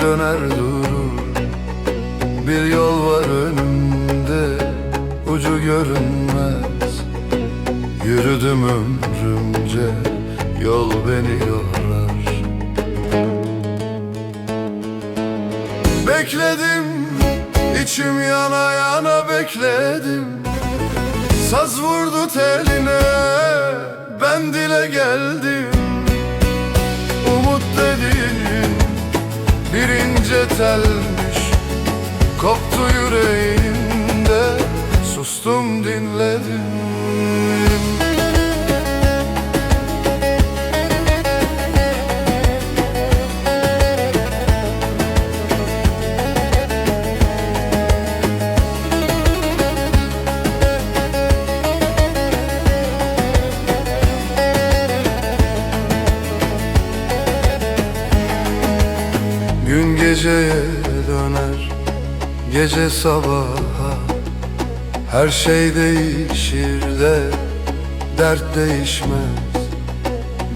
döner durur. Bir yol var önümde, ucu görünmez. Yürüdüm ömrümce, yol beni yorar. Bekledim, içim yana yana bekledim. Saz vurdu teline, ben dile geldim. Umut dediğin bir ince telmiş, koptu yüreğimde, sustum dinledim. Gün geceye döner, gece sabaha. Her şey değişir de dert değişmez.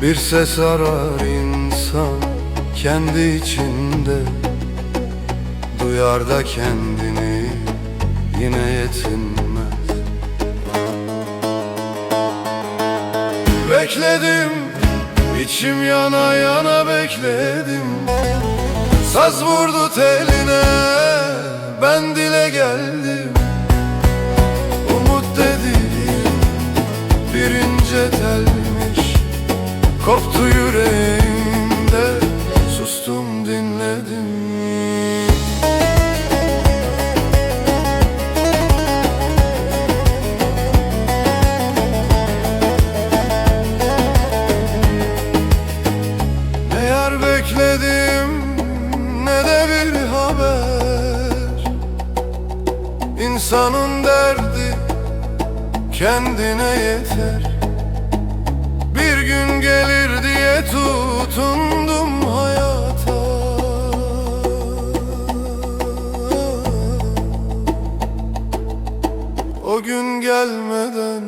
Bir ses arar insan kendi içinde, duyar da kendini yine yetinmez. Bekledim, içim yana yana bekledim. Saz vurdu teline, ben dile geldim. Umut dediğim bir ince telmiş, koptu yüreğimde, sustum dinledim. Ne yar bekledim, ne de bir haber. İnsanın derdi kendine yeter. Bir gün gelir diye tutundum hayata. O gün gelmeden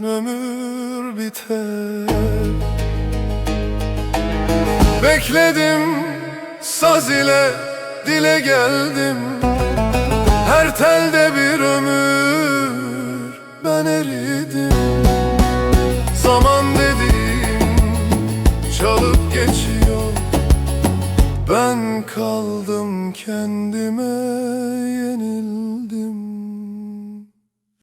ömür biter. Bekledim, saz ile dile geldim. Her telde bir ömür, ben eridim. Zaman dediğim çalıp geçiyor, ben kaldım kendime yenildim.